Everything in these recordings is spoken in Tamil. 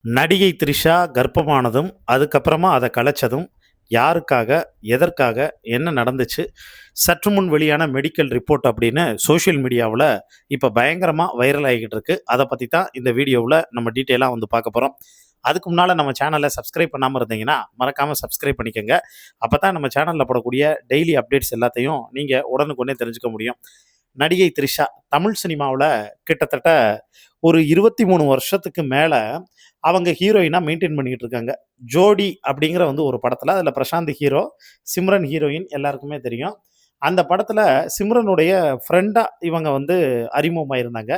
நடிகை த்ரிஷா கர்ப்பமானதும், அதுக்கப்புறமா அத கலைச்சதும், யாருக்காக? எதற்காக? என்ன நடந்துச்சு? சற்று முன் வெளியான மெடிக்கல் ரிப்போர்ட் அப்படின்னு சோஷியல் மீடியாவுல இப்ப பயங்கரமா வைரல் ஆகிக்கிட்டு இருக்கு. அத பத்தி தான் இந்த வீடியோவுல நம்ம டீட்டெயிலா வந்து பார்க்க போறோம். அதுக்கு முன்னால நம்ம சேனல சப்ஸ்கிரைப் பண்ணாம இருந்தீங்கன்னா, மறக்காம சப்ஸ்கிரைப் பண்ணிக்கங்க. அப்பதான் நம்ம சேனல்ல போடக்கூடிய டெய்லி அப்டேட்ஸ் எல்லாத்தையும் நீங்க உடனுக்குடனே தெரிஞ்சுக்க முடியும். நடிகை த்ரிஷா தமிழ் சினிமாவுல கிட்டத்தட்ட ஒரு 23 வருஷத்துக்கு மேல அவங்க ஹீரோயினா மெயின்டெயின் பண்ணிக்கிட்டு இருக்காங்க. ஜோடி அப்படிங்கிற வந்து ஒரு படத்துல, அதுல பிரசாந்த் ஹீரோ, சிம்ரன் ஹீரோயின் எல்லாருக்குமே தெரியும். அந்த படத்துல சிம்ரனுடைய ஃப்ரெண்டா இவங்க வந்து அறிமுகமாயிருந்தாங்க.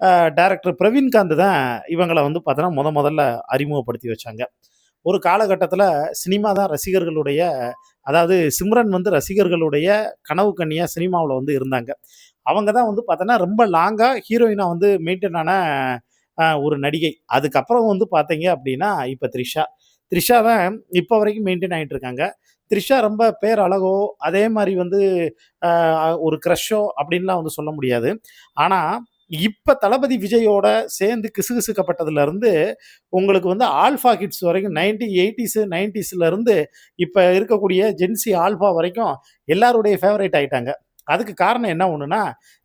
அ டைரக்டர் பிரவீன்காந்த் தான் இவங்கள வந்து பார்த்தோன்னா, முதல்ல அறிமுகப்படுத்தி வச்சாங்க. ஒரு காலகட்டத்தில சினிமா தான் ரசிகர்களுடைய அதாவது சிம்ரன் வந்து ரசிகர்களுடைய கனவு கன்னியா சினிமாவுல வந்து இருந்தாங்க. அவங்க தான் வந்து பார்த்தோன்னா, ரொம்ப லாங்கா ஹீரோயினா வந்து மெயின்டெயின் ஆன ஒரு நடிகை. அதுக்கப்புறம் வந்து பார்த்தீங்க அப்படின்னா, இப்ப த்ரிஷா. த்ரிஷா தான் இப்ப வரைக்கும் மெயின்டெயின் ஆயிட்டு இருக்காங்க. த்ரிஷா ரொம்ப பேரழகோ, அதே மாரி வந்து அ ஒரு கிரஷோ அப்படின்லாம் வந்து சொல்ல முடியாது. ஆனா, இப்ப தளபதி விஜயோட சேர்ந்து கிசுகிசுக்கப்பட்டதுலருந்து, உங்களுக்கு வந்து ஆல்ஃபா கிட்ஸ் வரைக்கும் 80ஸ்லருந்து இப்ப இருக்கக்கூடிய ஜென்ஸி ஆல்ஃபா வரைக்கும் எல்லாருடைய ஃபேவரைட் ஆயிட்டாங்க. அதுக்கு காரணம் என்ன ஒண்ணுன்னா,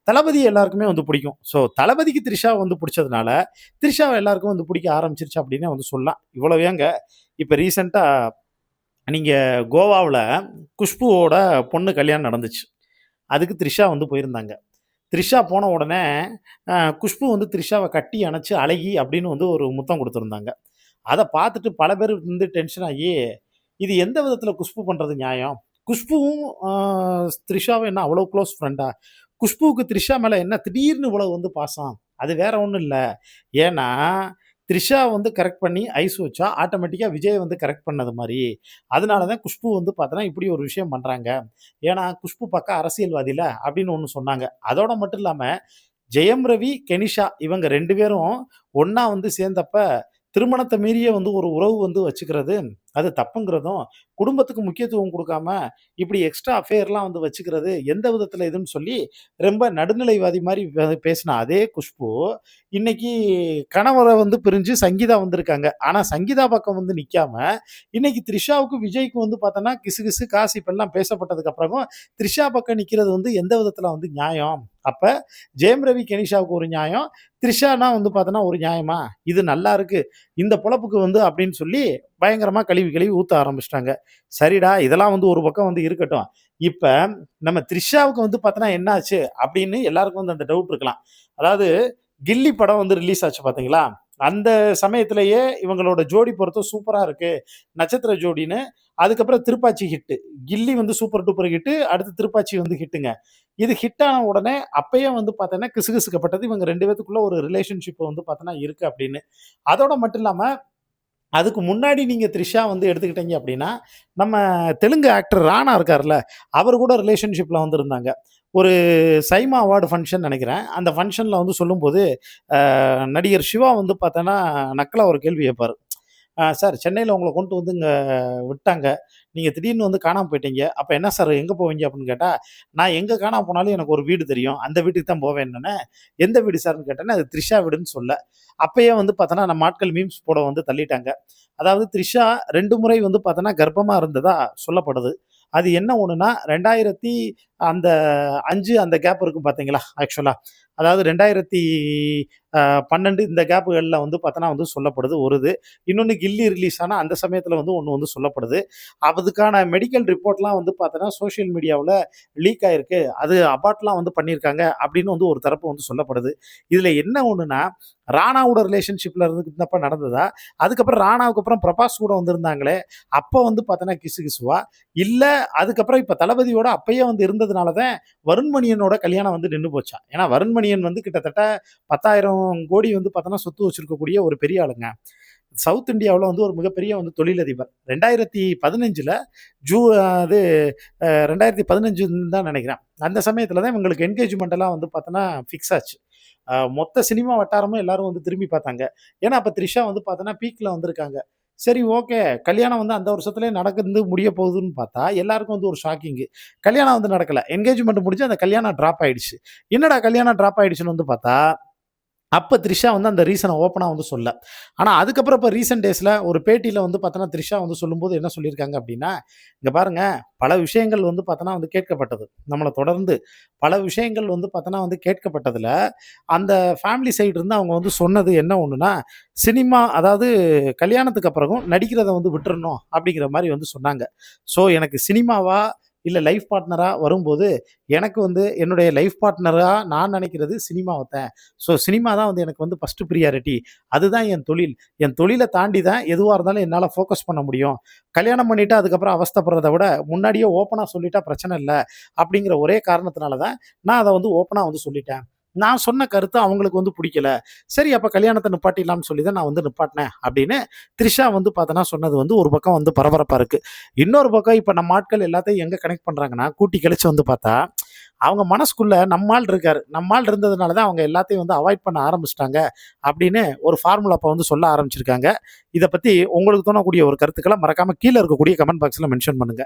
தளபதி எல்லாருக்குமே வந்து பிடிக்கும். ஸோ தளபதிக்கு த்ரிஷாவ வந்து பிடிச்சதுனால, த்ரிஷாவ எல்லாருக்கும் வந்து பிடிக்க ஆரம்பிச்சுருச்சு அப்டின்னே வந்து சொல்லலாம். இவ்வளவு ஏங்க, இப்ப ரீசென்ட்டா நீங்க கோவாவுல குஷ்புவோட பொண்ணு கல்யாணம் நடந்துச்சு. அதுக்கு த்ரிஷா வந்து போயிருந்தாங்க. த்ரிஷா போன உடனே, அ குஷ்பு வந்து த்ரிஷாவ கட்டி அணைச்சு அழகி அப்படின்னு வந்து ஒரு முத்தம் குடுத்திருந்தாங்க. அத பார்த்துட்டு பல பேர் வந்து டென்ஷன் ஆகி, இது எந்த விதத்தில குஷ்பு பண்றது நியாயம்? குஷ்புவும் த்ரிஷாவும் என்ன அவ்வளோ க்ளோஸ் ஃப்ரெண்டா? குஷ்புவுக்கு த்ரிஷா மேல என்ன திடீர்னு இவ்வளவு வந்து பாசம்? அது வேற ஒண்ணும் இல்ல. ஏன்னா, த்ரிஷா வந்து கரெக்ட் பண்ணி ஐஸ் வச்சா, ஆட்டோமேட்டிக்கா விஜய் வந்து கரெக்ட் பண்ணது மாரி. அதனால தான் குஷ்பு வந்து பார்த்தோன்னா, இப்படி ஒரு விஷயம் பண்றாங்க. ஏன்னா, குஷ்பு பக்கா அரசியல்வாதில அப்படின்னு ஒண்ணு சொன்னாங்க. அதோட மட்டும் இல்லாம, ஜெயம் ரவி, கெனிஷா இவங்க 2 பேரும் ஒண்ணா வந்து சேர்ந்தப்ப, திருமணத்த மீறிய வந்து ஒரு உறவு வந்து வச்சுக்கிறது, அது தப்புங்கிறதும், குடும்பத்துக்கு முக்கியத்துவம் குடுக்காம, இப்படி எக்ஸ்ட்ரா அஃபேர்லாம் வந்து வச்சுக்கிறது எந்த விதத்தில இதுன்னு சொல்லி, ரொம்ப நடுநிலைவாதி மாரி பேசின அதே குஷ்பு, இன்னைக்கு கணவர வந்து பிரிஞ்சு சங்கீதா வந்திருக்காங்க. ஆனா சங்கீதா பக்கம் வந்து நிக்காம, இன்னைக்கு த்ரிஷாவுக்கும், விஜய்க்கும் வந்து பார்த்தோன்னா, கிசுகிசு, காசிப் எல்லாம் பேசப்பட்டதுக்கு அப்புறமும், த்ரிஷா பக்கம் நிக்கிறது வந்து எந்த விதத்தில வந்து நியாயம்? அப்ப ஜெயம் ரவி, கெனிஷாவுக்கு ஒரு நியாயம். த்ரிஷானா வந்து பார்த்தோன்னா, ஒரு நியாயமா? இது நல்லா இருக்கு. இந்த பொழப்புக்கு வந்து அப்படின்னு சொல்லி பயங்கரமா கழுவி கழுவி ஊத்த ஆரம்பிச்சுட்டாங்க. சரிடா, இதெல்லாம் வந்து ஒரு பக்கம் வந்து இருக்கட்டும். இப்ப நம்ம த்ரிஷாவுக்கு வந்து பார்த்தோன்னா என்ன ஆச்சு? அப்படின்னு எல்லாருக்கும் வந்து அந்த டவுட் இருக்கலாம். அதாவது கில்லி படம் வந்து ரிலீஸ் ஆச்சு பார்த்தீங்களா? அந்த சமயத்திலேயே இவங்களோட ஜோடி பொருத்தம் சூப்பரா இருக்கு. நட்சத்திர ஜோடின்னு. அதுக்கப்புறம் திருப்பாச்சி ஹிட்டு. கில்லி வந்து சூப்பர் டூப்பர் ஹிட்டு. அடுத்து திருப்பாச்சி வந்து ஹிட்டுங்க. இது ஹிட் ஆன உடனே அப்பயே வந்து பார்த்தோன்னா, கிசுகிசுக்கப்பட்டது இவங்க 2 பேத்துக்குள்ள ஒரு ரிலேஷன்ஷிப் வந்து பார்த்தோன்னா இருக்கு அப்படின்னு. அதோட மட்டும் இல்லாம அதுக்கு முன்னாடி நீங்க த்ரிஷா வந்து எடுத்துக்கிட்டீங்க அப்படின்னா, நம்ம தெலுங்கு ஆக்டர் ராணா இருக்கார்ல, அவரு கூட ரிலேஷன்ஷிப்ல வந்து இருந்தாங்க. ஒரு சைமா அவார்டு ஃபங்ஷன் நெனைக்கிறேன். அந்த ஃபங்ஷன்ல வந்து சொல்லும்போது, நடிகர் சிவா வந்து பார்த்தோன்னா, நக்கலா ஒரு கேள்வி கேட்பாரு. சார் சென்னையில உங்கள கொண்டு வந்து இங்க விட்டாங்க. நீங்க திடீர்னு வந்து காணாம போயிட்டீங்க. அப்ப என்ன சார் எங்க போவீங்க அப்படின்னு கேட்டா, நான் எங்க காணாம போனாலும் எனக்கு ஒரு வீடு தெரியும். அந்த வீட்டுக்கு தான் போவேன்னோனே, எந்த வீடு சார்ன்னு கேட்டோனே, அது த்ரிஷா வீடுன்னு சொல்ல. அப்பயே வந்து பார்த்தோன்னா, நம்ம ஆட்கள் மீம்ஸ் போட வந்து தள்ளிட்டாங்க. அதாவது த்ரிஷா 2 முறை வந்து பார்த்தோன்னா, கர்ப்பமா இருந்ததா சொல்லப்படுது. அது என்ன ஒண்ணுன்னா, 2000 அந்த 5 அந்த கேப் இருக்கும் பார்த்தீங்களா? ஆக்சுவலா. அதாவது 2012 இந்த கேப்புகள்ல வந்து பார்த்தோன்னா வந்து சொல்லப்படுது ஒரு இது. இன்னொன்னு கில்லி ரிலீஸ் ஆன அந்த சமயத்துல வந்து ஒண்ணு வந்து சொல்லப்படுது. அதுக்கான மெடிக்கல் ரிப்போர்ட்லாம் வந்து பார்த்தோன்னா, சோசியல் மீடியாவுல லீக் ஆயிருக்கு. அது அபார்ட்லாம் வந்து பண்ணியிருக்காங்க அப்படின்னு வந்து ஒரு தரப்பு வந்து சொல்லப்படுது. இதுல என்ன ஒண்ணுன்னா, ராணாவோட ரிலேஷன்ஷிப்ல இருந்தப்ப நடந்ததா? அதுக்கப்புறம் ராணாவுக்கு அப்புறம் பிரபாஸ் கூட வந்திருந்தாங்களே, அப்ப வந்து பார்த்தோன்னா கிசுகிசுவா? இல்ல அதுக்கப்புறம் இப்ப தளபதியோட அப்பயே வந்து இருந்ததுனால தான் வருண்மணியனோட கல்யாணம் வந்து நின்னு போச்சாம். ஏன்னா வருண்மணியன் வந்து கிட்டத்தட்ட 10,000 கோடி வந்து பார்த்தோன்னா சொத்து வச்சிருக்கக்கூடிய ஒரு பெரிய ஆளுங்க. சவுத் இந்தியாவுல வந்து ஒரு மிகப்பெரிய வந்து தொழிலதிபர். 2015ல ஜூ அது 2015ன்னு தான் நெனைக்கிறேன். அந்த சமயத்தில தான் இவங்களுக்கு என்கேஜ்மெண்ட் எல்லாம் வந்து பார்த்தோன்னா ஃபிக்ஸ் ஆச்சு. மொத்த சினிமா வட்டாரமும் எல்லாரும் வந்து திரும்பி பார்த்தாங்க. ஏன்னா, அப்ப த்ரிஷா வந்து பார்த்தோன்னா பீக்ல வந்திருக்காங்க. சரி ஓகே. கல்யாணம் வந்து அந்த வருஷத்திலேயே நடந்து முடிய போகுதுன்னு பார்த்தா, எல்லாருக்கும் வந்து ஒரு ஷாக்கிங்கு. கல்யாணம் வந்து நடக்கல. என்கேஜ்மெண்ட் முடிஞ்சு அந்த கல்யாணம் ட்ராப் ஆயிடுச்சு. என்னடா கல்யாணம் ட்ராப் ஆயிடுச்சுன்னு வந்து பார்த்தா அப்ப த்ரிஷா வந்து அந்த ரீசன ஓப்பனா வந்து சொல்லல. ஆனா அதுக்கப்புறம் இப்ப ரீசென்ட் டேஸ்ல ஒரு பேட்டியில வந்து பார்த்தோன்னா, த்ரிஷா வந்து சொல்லும்போது என்ன சொல்லியிருக்காங்க அப்டின்னா, "இங்க பாருங்க, பல விஷயங்கள் வந்து பார்த்தோன்னா வந்து கேட்கப்பட்டது. நம்மள தொடர்ந்து பல விஷயங்கள் வந்து பார்த்தோன்னா வந்து கேட்கப்பட்டதுல, அந்த ஃபேமிலி சைடு இருந்து அவங்க வந்து சொன்னது என்ன ஒண்ணுன்னா, சினிமா அதாவது கல்யாணத்துக்கு அப்புறமும் நடிக்கிறத வந்து விட்டுறணும்." அப்படிங்கிற மாரி வந்து சொன்னாங்க. ஸோ எனக்கு சினிமாவா, இல்ல லைஃப் பார்ட்னரா வரும்போது, எனக்கு வந்து என்னுடைய லைஃப் பார்ட்னரா நான் நெனைக்கிறது சினிமாவ. ஸோ சினிமா தான் வந்து எனக்கு வந்து ஃபர்ஸ்ட் பிரியாரிட்டி. அதுதான் என் தொழில். என் தொழில தாண்டி தான் எதுவா இருந்தாலும் என்னால ஃபோக்கஸ் பண்ண முடியும். கல்யாணம் பண்ணிட்டு அதுக்கப்புறம் அவஸ்தைப்படுறத விட, முன்னாடியே ஓப்பனா சொல்லிட்டா பிரச்சனை இல்ல. அப்படிங்கிற ஒரே காரணத்தினால தான் நான் அத வந்து ஓப்பனா வந்து சொல்லிட்டேன். நான் சொன்ன கருத்து அவங்களுக்கு வந்து புடிக்கல. சரி அப்ப கல்யாணத்த நிப்பாட்டிடலாம்னு சொல்லி தான் நான் வந்து நிப்பாட்டினேன் அப்படின்னு த்ரிஷா வந்து பார்த்தோன்னா சொன்னது வந்து ஒரு பக்கம் வந்து பரபரப்பா இருக்கு. இன்னொரு பக்கம் இப்ப நம்ம ஆட்கள் எல்லாத்தையும் எங்க கனெக்ட் பண்றாங்கன்னா, கூட்டி கழிச்சு வந்து பார்த்தா, அவங்க மனசுக்குள்ள நம்ம ஆள் இருக்காரு. நம்ம ஆள் இருந்ததுனால தான் அவங்க எல்லாத்தையும் வந்து அவாய்ட் பண்ண ஆரம்பிச்சுட்டாங்க அப்படின்னு ஒரு ஃபார்முலா இப்ப வந்து சொல்ல ஆரம்பிச்சிருக்காங்க. இத பத்தி உங்களுக்கு தோணக்கூடிய ஒரு கருத்துக்கள மறக்காம கீழ இருக்கக்கூடிய கமெண்ட் பாக்ஸ்ல மென்ஷன் பண்ணுங்க.